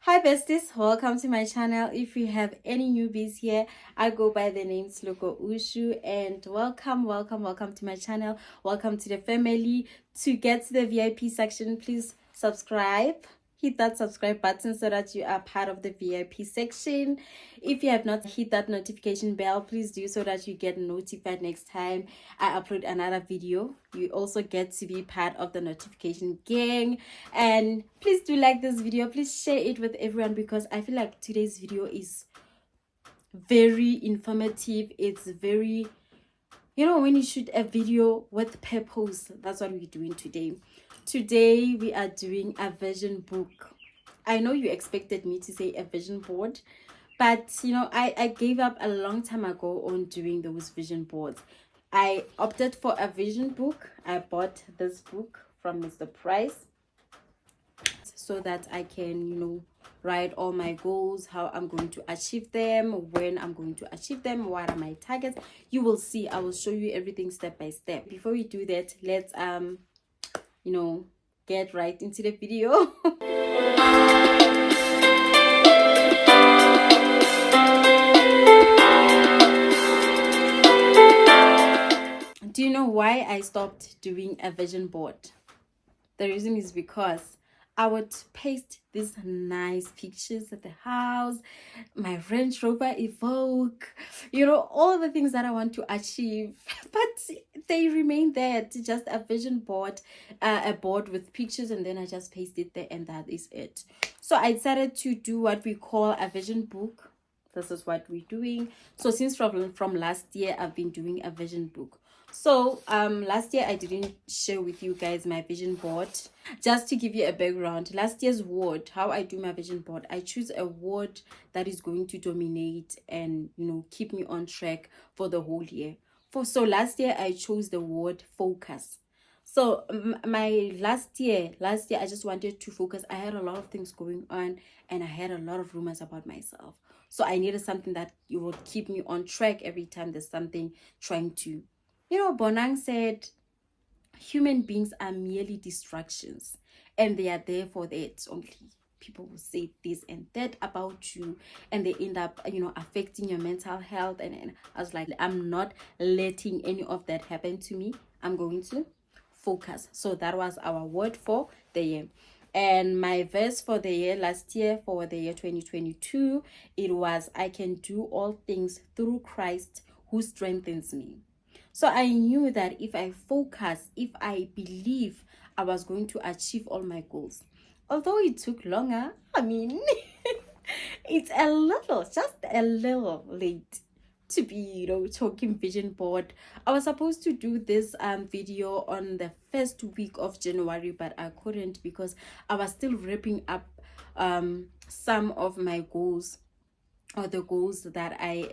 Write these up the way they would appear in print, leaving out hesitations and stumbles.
Hi besties, welcome to my channel. If you have any newbies here, I go by the name Sloko Ushu, and welcome to my channel. Welcome to the family. To get to the VIP section, please subscribe. Hit that subscribe button so that you are part of the VIP section. If you have not hit that notification bell, please do so that you get notified next time I upload another video. You also get to be part of the notification gang. And please do like this video. Please share it with everyone because I feel like today's video is very informative. It's very, when you shoot a video with purpose, that's what we're doing today. Today we are doing a vision book. I know you expected me to say a vision board, but I gave up a long time ago on doing those vision boards. I opted for a vision book. I bought this book from Mr. Price so that I can, write all my goals, how I'm going to achieve them, when I'm going to achieve them, what are my targets. You will see. I will show you everything step by step. Before we do that, let's get right into the video. Do you know why I stopped doing a vision board? The reason is because I would paste these nice pictures of the house, my Range Rover Evoque, all the things that I want to achieve. But they remain there. It's just a vision board, a board with pictures, and then I just paste it there, and that is it. So I decided to do what we call a vision book. This is what we're doing. So since from last year, I've been doing a vision book. So last year I didn't share with you guys my vision board. Just to give you a background, last year's word, how I do my vision board, I choose a word that is going to dominate and keep me on track for the whole year. So last year I chose the word focus. So my last year I just wanted to focus. I had a lot of things going on and I had a lot of rumors about myself. So I needed something that would keep me on track every time there's something trying to. Bonang said, human beings are merely distractions and they are there for that only. People will say this and that about you and they end up, affecting your mental health. And I was like, I'm not letting any of that happen to me. I'm going to focus. So that was our word for the year. And my verse for the year last year, for the year 2022, it was, I can do all things through Christ who strengthens me. So I knew that if I focus, if I believe, I was going to achieve all my goals. Although it took longer, it's just a little late to be, talking vision board. I was supposed to do this video on the first week of January, but I couldn't because I was still wrapping up some of my goals, or the goals that I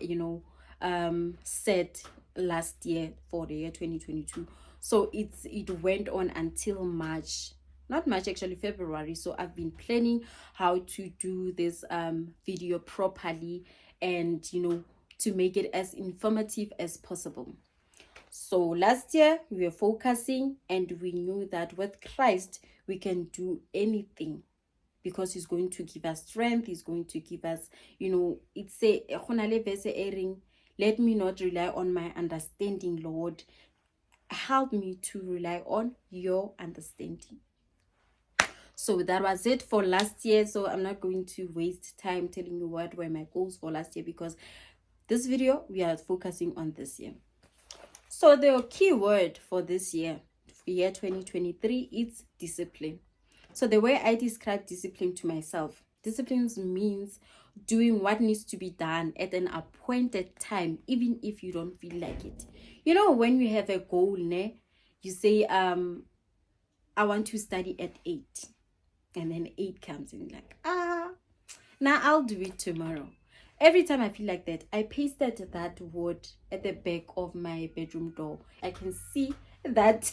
set last year for the year 2022. So it went on until March, not March, actually February. So I've been planning how to do this video properly and to make it as informative as possible. So last year we were focusing and we knew that with Christ we can do anything, because he's going to give us strength. He's going to give us, it's a verse airing, let me not rely on my understanding, Lord. Help me to rely on your understanding. So that was it for last year. So I'm not going to waste time telling you what were my goals for last year, because this video we are focusing on this year. So the key word for this year 2023, is discipline. So the way I describe discipline to myself, discipline means doing what needs to be done at an appointed time, even if you don't feel like it. When you have a goal, you say, I want to study at 8. And then 8 comes and like, now I'll do it tomorrow. Every time I feel like that, I pasted that word at the back of my bedroom door. I can see that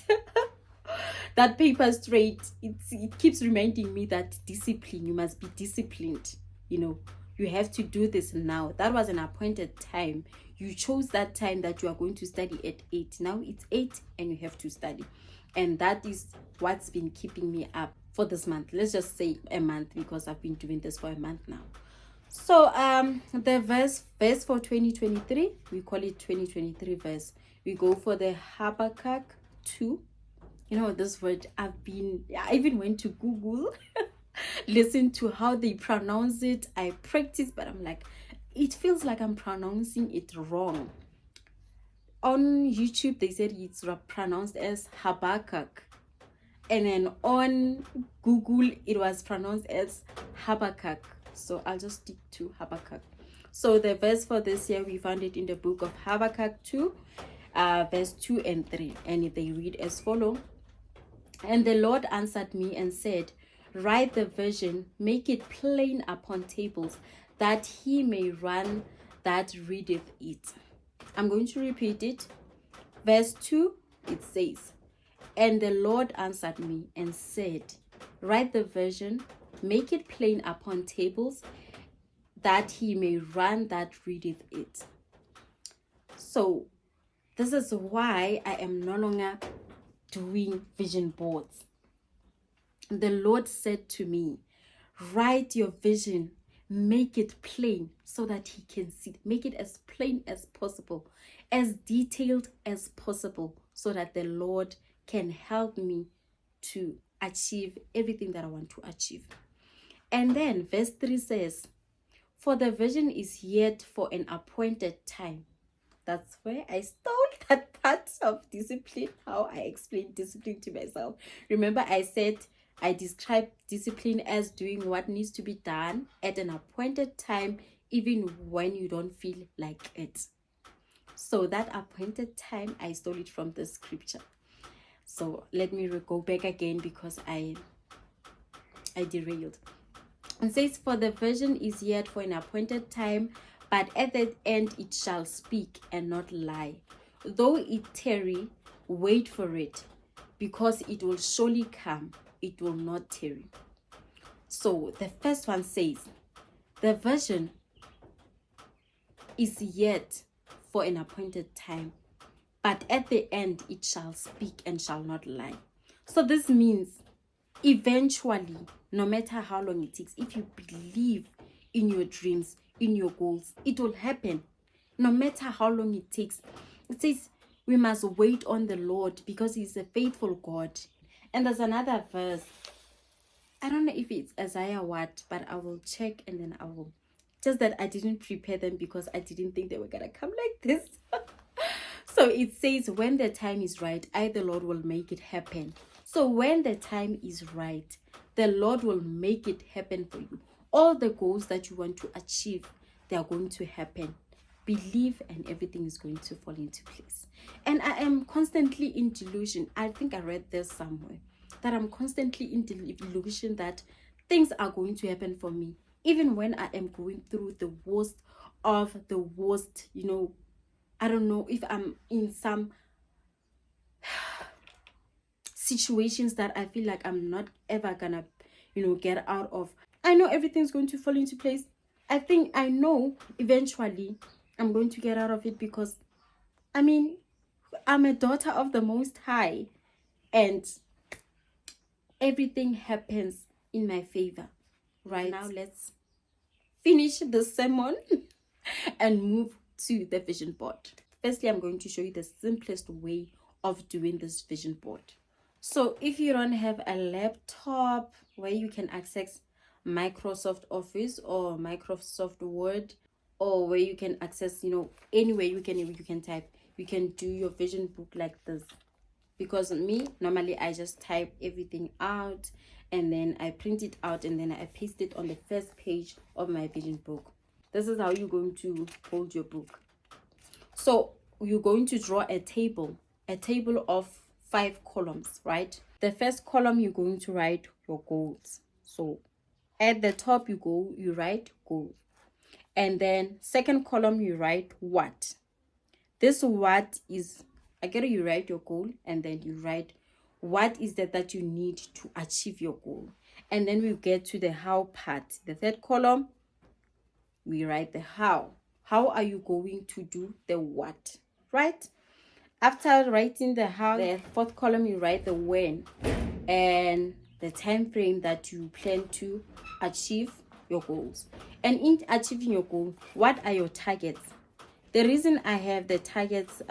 that paper straight. It keeps reminding me that discipline, you must be disciplined. You have to do this now. That was an appointed time. You chose that time that you are going to study at 8. Now it's 8 and you have to study. And that is what's been keeping me up for this month. Let's just say a month, because I've been doing this for a month now. So the verse for 2023, we call it 2023 verse. We go for the Habakkuk 2. You know, this word, I even went to Google listen to how they pronounce it. I practice, but I'm like, it feels like I'm pronouncing it wrong. On YouTube they said it's pronounced as Habakkuk, and then on Google it was pronounced as Habakkuk, so I'll just stick to Habakkuk. So the verse for this year, we found it in the book of Habakkuk 2, verse 2 and 3, and they read as follow. And the Lord answered me and said, write the vision, make it plain upon tables, that he may run that readeth it. I'm going to repeat it. Verse 2, it says, and the Lord answered me and said, write the vision, make it plain upon tables, that he may run that readeth it. So this is why I am no longer doing vision boards. The Lord said to me, write your vision, make it plain so that he can see it. Make it as plain as possible, as detailed as possible, so that the Lord can help me to achieve everything that I want to achieve. And then verse 3 says, for the vision is yet for an appointed time. That's where I stole that part of discipline, how I explain discipline to myself. Remember, I said I describe discipline as doing what needs to be done at an appointed time, even when you don't feel like it. So that appointed time, I stole it from the scripture. So let me go back again, because I derailed. It says, for the vision is yet for an appointed time, but at the end it shall speak and not lie. Though it tarry, wait for it, because it will surely come, it will not tarry. So the first one says, the vision is yet for an appointed time, but at the end it shall speak and shall not lie. So this means eventually, no matter how long it takes, if you believe in your dreams, in your goals, it will happen, no matter how long it takes. It says we must wait on the Lord, because he's a faithful God. And there's another verse, I don't know if it's Isaiah what, but I will check and then I will, just that I didn't prepare them because I didn't think they were gonna come like this. So it says, when the time is right, I the Lord will make it happen. So when the time is right, the Lord will make it happen for you. All the goals that you want to achieve, they are going to happen. Believe and everything is going to fall into place. And I am constantly in delusion. I think I read this somewhere, that I'm constantly in delusion that things are going to happen for me, even when I am going through the worst of the worst. You know, I don't know if I'm in some situations that I feel like I'm not ever gonna, get out of. I know everything's going to fall into place. I think I know eventually I'm going to get out of it, because I'm a daughter of the Most High, and everything happens in my favor. Right now, let's finish the sermon and move to the vision board. Firstly, I'm going to show you the simplest way of doing this vision board. So if you don't have a laptop where you can access Microsoft Office or Microsoft Word, or where you can access, anywhere you can type, you can do your vision book like this. Because me, normally I just type everything out and then I print it out and then I paste it on the first page of my vision book. This is how you're going to hold your book. So you're going to draw a table of 5 columns, right? The first column, you're going to write your goals. So at the top, you write goal. And then second column, you write what. This what is, again, you write your goal, and then you write what is that you need to achieve your goal. And then we get to the how part. The third column, we write the how. How are you going to do the what, right? After writing the how, the fourth column, you write the when. And the time frame that you plan to achieve your goals. And in achieving your goal, what are your targets? The reason I have the targets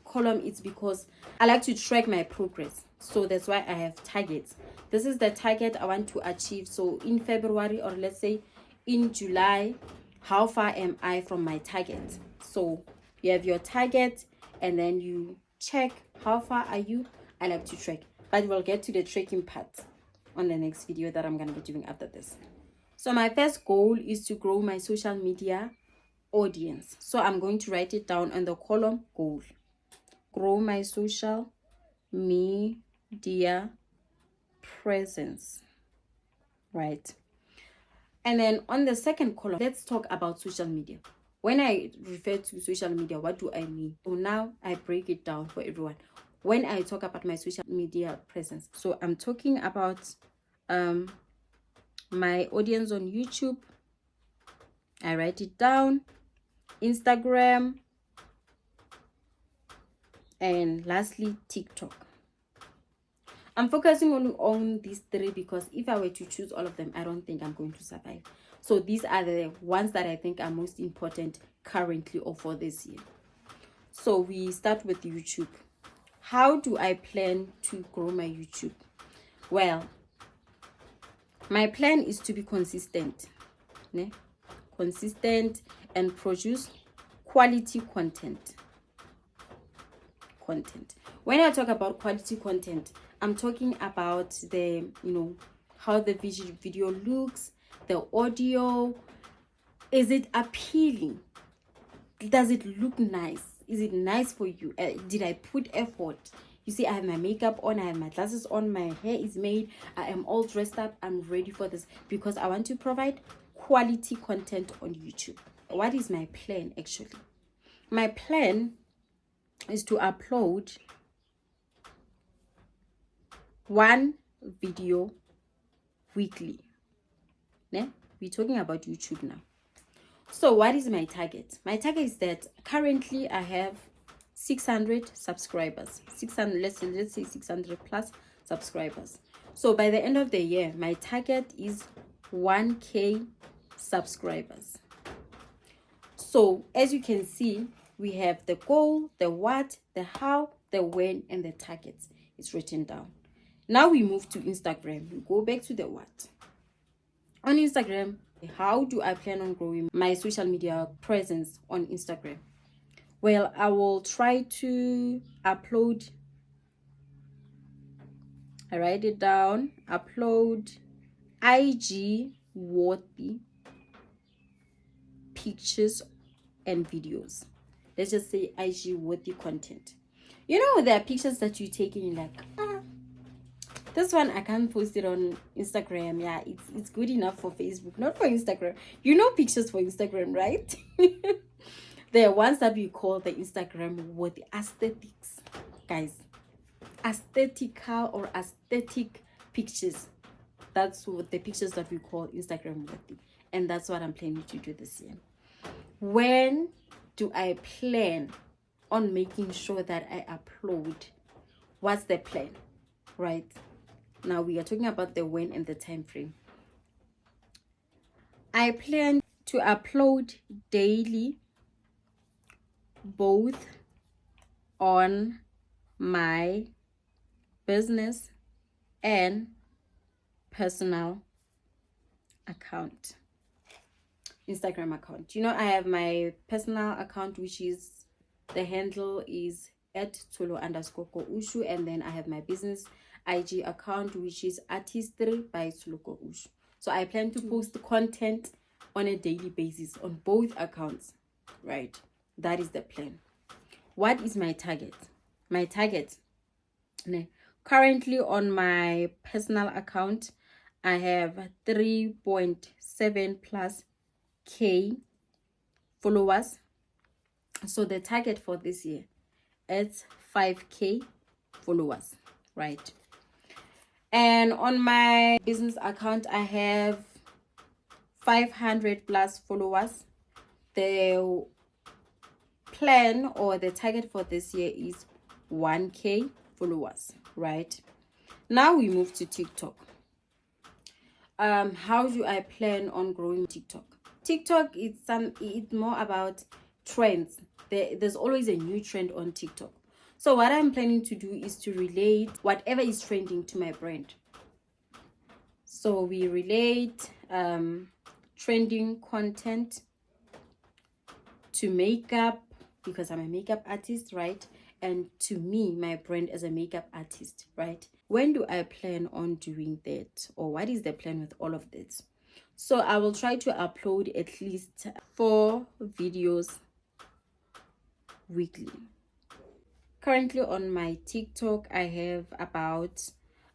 column is because I like to track my progress. So that's why I have targets. This is the target I want to achieve. So in February, or let's say in July, how far am I from my target? So you have your target and then you check how far are you. I like to track, but we'll get to the tracking part on the next video that I'm going to be doing after this. So my first goal is to grow my social media audience. So I'm going to write it down on the column goal. Grow my social media presence. Right. And then on the second column, let's talk about social media. When I refer to social media, what do I mean? So now I break it down for everyone. When I talk about my social media presence, so I'm talking about my audience on YouTube. I write it down. Instagram, and lastly TikTok. I'm focusing on these three because if I were to choose all of them, I don't think I'm going to survive. So these are the ones that I think are most important currently or for this year. So we start with YouTube. How do I plan to grow my YouTube? Well, my plan is to be consistent. Consistent and produce quality content. When I talk about quality content, I'm talking about the how the video looks, the audio. Is it appealing? Does it look nice? Is it nice for you? Did I put effort? You see, I have my makeup on, I have my glasses on, my hair is made, I am all dressed up, I'm ready for this because I want to provide quality content on YouTube. What is my plan actually? My plan is to upload one video weekly. We're talking about YouTube now. So what is my target? My target is that currently I have 600 subscribers. 600, let's say 600 plus subscribers. So by the end of the year, my target is 1K subscribers. So as you can see, we have the goal, the what, the how, the when, and the targets. It's written down. Now we move to Instagram. We go back to the what. On Instagram, how do I plan on growing my social media presence on Instagram? Well, I will try to upload. I write it down. Upload IG worthy pictures and videos. Let's just say IG worthy content. You know, there are pictures that you take and you're like, this one I can't post it on Instagram. Yeah, it's good enough for Facebook, not for Instagram. You know, pictures for Instagram, right? There are ones that we call the Instagram with the aesthetics, guys. Aesthetical or aesthetic pictures. That's what the pictures that we call Instagram worthy, and that's what I'm planning to do this year. When do I plan on making sure that I upload? What's the plan, right? Now we are talking about the when and the time frame. I plan to upload daily, both on my business and personal account, Instagram account. You know, I have my personal account, which is the handle is @Tolo_Ushu, and then I have my business IG account, which is Artistry by Tsuloko Ushu. So I plan to post content on a daily basis on both accounts, right? That is the plan. What is my target? My target, currently on my personal account, I have 3.7 plus K followers. So the target for this year is 5K followers, right? And on my business account, I have 500 plus followers. The plan or the target for this year is 1K followers, right? Now we move to TikTok. How do I plan on growing TikTok? TikTok, it's more about trends. There's always a new trend on TikTok. So what I'm planning to do is to relate whatever is trending to my brand. So we relate trending content to makeup, because I'm a makeup artist, right? And to me, my brand as a makeup artist, right? When do I plan on doing that? Or what is the plan with all of this? So I will try to upload at least 4 videos weekly. Currently on my TikTok, I have about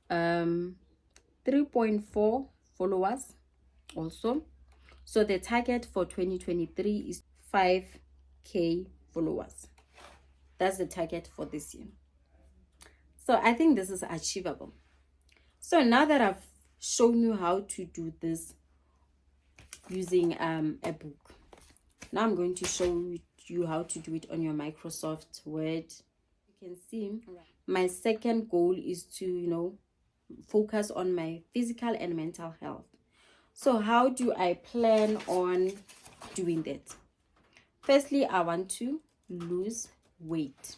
3.4 followers also. So the target for 2023 is 5k followers. That's the target for this year. So I think this is achievable. So now that I've shown you how to do this using a book, now I'm going to show you how to do it on your Microsoft Word. You can see my second goal is to focus on my physical and mental health. So how do I plan on doing that? Firstly, I want to lose weight.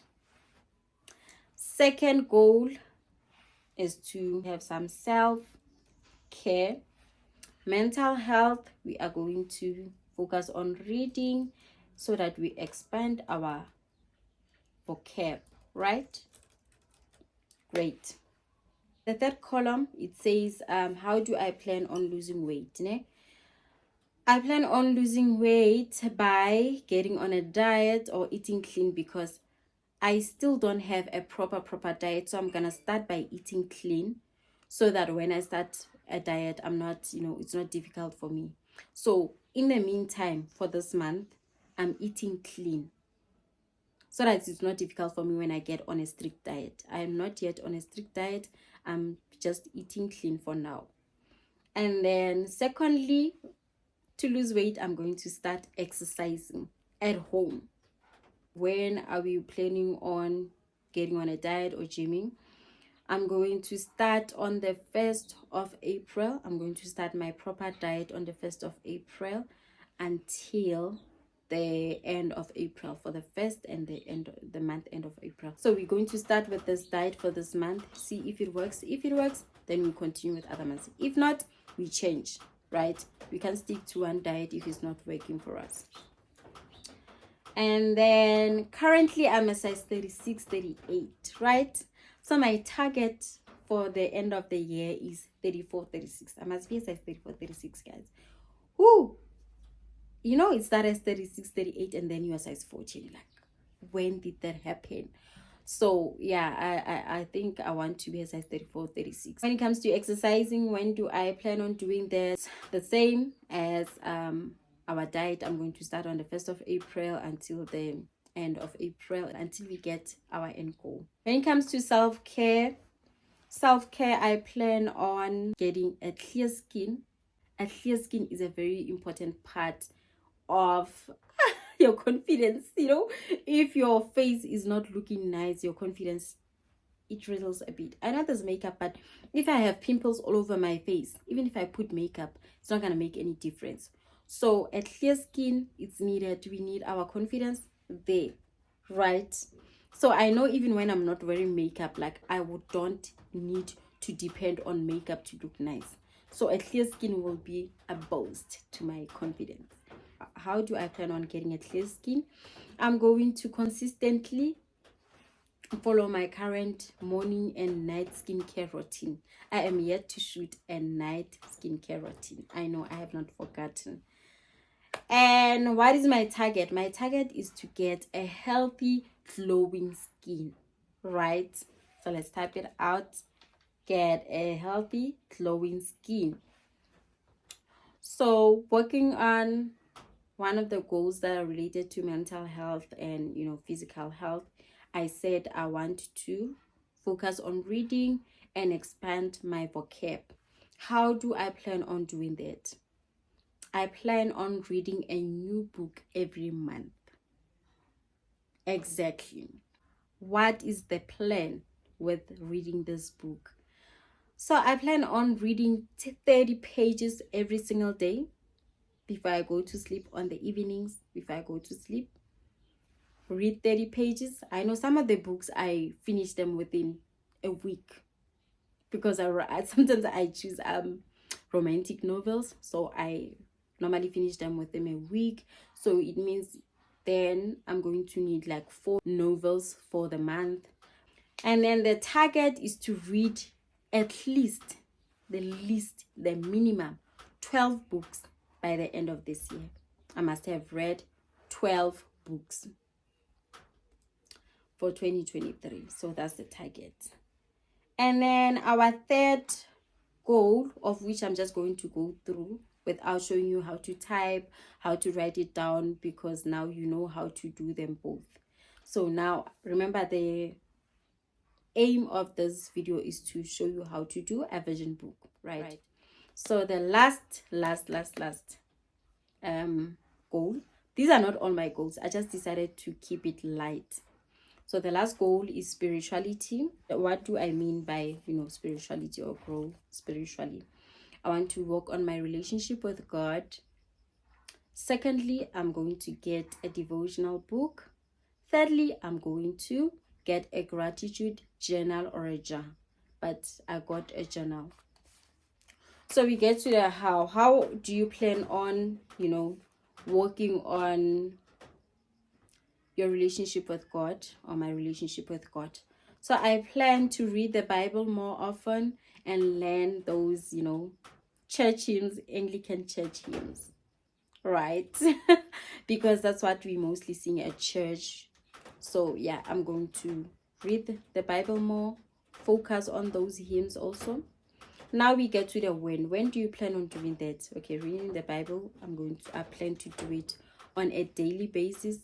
Second goal is to have some self-care. Mental health, we are going to focus on reading so that we expand our vocab, right? Great. The third column, it says, how do I plan on losing weight? I plan on losing weight by getting on a diet or eating clean, because I still don't have a proper diet. So I'm gonna start by eating clean, so that when I start a diet, I'm not, it's not difficult for me. So in the meantime, for this month, I'm eating clean, so that it's not difficult for me when I get on a strict diet. I am not yet on a strict diet. I'm just eating clean for now. And then secondly, to lose weight, I'm going to start exercising at home. When are we planning on getting on a diet or gymming? I'm going to start on the 1st of April. I'm going to start my proper diet on the 1st of April until the end of April, for the 1st and the month end of April. So we're going to start with this diet for this month, see if it works. If it works, then we continue with other months. If not, we change, right? We can stick to one diet if it's not working for us. And then currently I'm a size 36, 38, right? So my target for the end of the year is 34, 36. I must be a size 34, 36, guys. Whoo! It started as 36, 38, and then you are size 40. Like, when did that happen? So yeah, I think I want to be a size 34, 36. When it comes to exercising, when do I plan on doing that? The same as our diet. I'm going to start on the 1st of April until the end of April, until we get our end goal. When it comes to self-care, I plan on getting a clear skin. A clear skin is a very important part of your confidence. If your face is not looking nice, your confidence, it drizzles a bit. I know there's makeup, but if I have pimples all over my face, even if I put makeup, it's not gonna make any difference. So a clear skin, it's needed. We need our confidence there, right? So I know even when I'm not wearing makeup, like, don't need to depend on makeup to look nice. So a clear skin will be a boost to my confidence. How do I plan on getting a clear skin? I'm going to consistently follow my current morning and night skincare routine. I am yet to shoot a night skincare routine. I know, I have not forgotten. And what is my target? My target is to get a healthy, glowing skin, right? So let's type it out. Get a healthy, glowing skin. So working on one of the goals that are related to mental health and physical health, I said I want to focus on reading and expand my vocab. How do I plan on doing that? I plan on reading a new book every month. Exactly. What is the plan with reading this book? So I plan on reading 30 pages every single day before I go to sleep. On the evenings before I go to sleep, read 30 pages. I know some of the books I finish them within a week, because sometimes I choose romantic novels, so I normally finish them within a week. So it means then I'm going to need like 4 novels for the month. And then the target is to read at least the minimum 12 books by the end of this year. I must have read 12 books for 2023. So that's the target. And then our third goal, of which I'm just going to go through without showing you how to type, how to write it down, because now you know how to do them both. So now remember, the aim of this video is to show you how to do a vision book, right? So the last goal, these are not all my goals, I just decided to keep it light. So the last goal is spirituality. What do I mean by, spirituality or grow spiritually? I want to work on my relationship with God. Secondly, I'm going to get a devotional book. Thirdly, I'm going to get a gratitude journal or a jar. But I got a journal. So we get to the how. How do you plan on, working on your relationship with God, or my relationship with God? So I plan to read the Bible more often and learn those, church hymns, Anglican church hymns, right? Because that's what we mostly sing at church. So yeah, I'm going to read the Bible more, focus on those hymns also. Now we get to the when do you plan on doing that? Okay, reading the Bible, I plan to do it on a daily basis.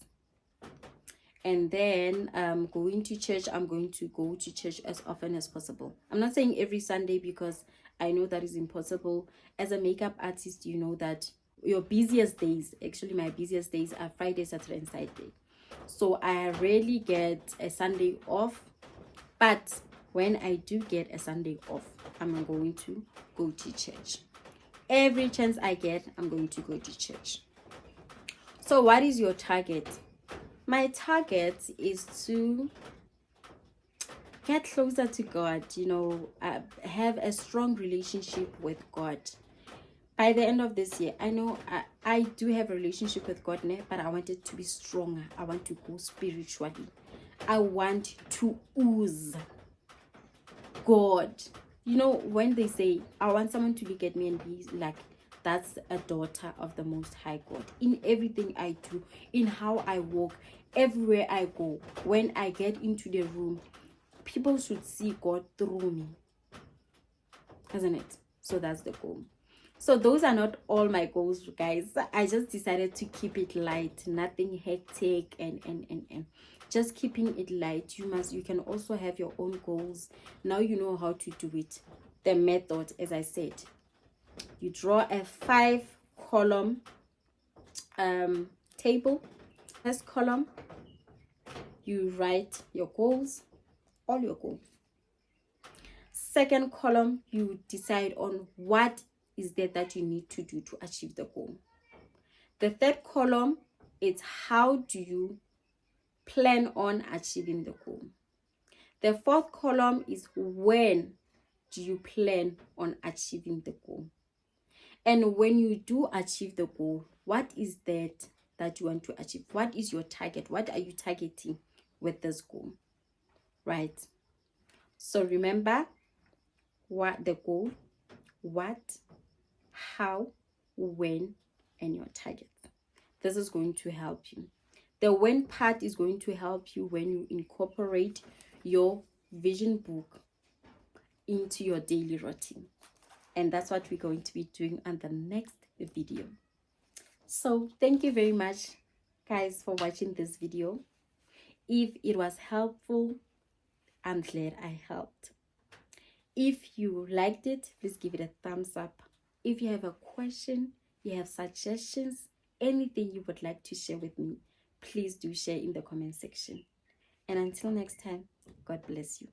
And then going to church, I'm going to go to church as often as possible. I'm not saying every Sunday, because I know that is impossible. As a makeup artist, you know that your busiest days, actually my busiest days, are Friday, Saturday and Sunday. So I rarely get a Sunday off. But when I do get a Sunday off, I'm going to go to church. Every chance I get, I'm going to go to church. So what is your target? My target is to get closer to God, have a strong relationship with God. By the end of this year, I know I do have a relationship with God, but I want it to be stronger. I want to go spiritually. I want to ooze God. When they say, I want someone to look at me and be like, that's a daughter of the Most High God. In everything I do, in how I walk, everywhere I go, when I get into the room, people should see God through me, isn't it? So that's the goal. So those are not all my goals, guys. I just decided to keep it light, nothing hectic, and just keeping it light. You can also have your own goals. Now you know how to do it. The method, as I said, you draw a 5-column table. First column, you write your goals, all your goals. Second column, you decide on what is there that you need to do to achieve the goal. The third column is how do you plan on achieving the goal. The fourth column is when do you plan on achieving the goal. And when you do achieve the goal, what is that you want to achieve? What is your target? What are you targeting with this goal, right? So remember, what the goal, what, how, when, and your target. This is going to help you. The when part is going to help you when you incorporate your vision book into your daily routine. And that's what we're going to be doing on the next video. So thank you very much, guys, for watching this video. If it was helpful, I'm glad I helped. If you liked it, please give it a thumbs up. If you have a question, you have suggestions, anything you would like to share with me, please do share in the comment section. And until next time, God bless you.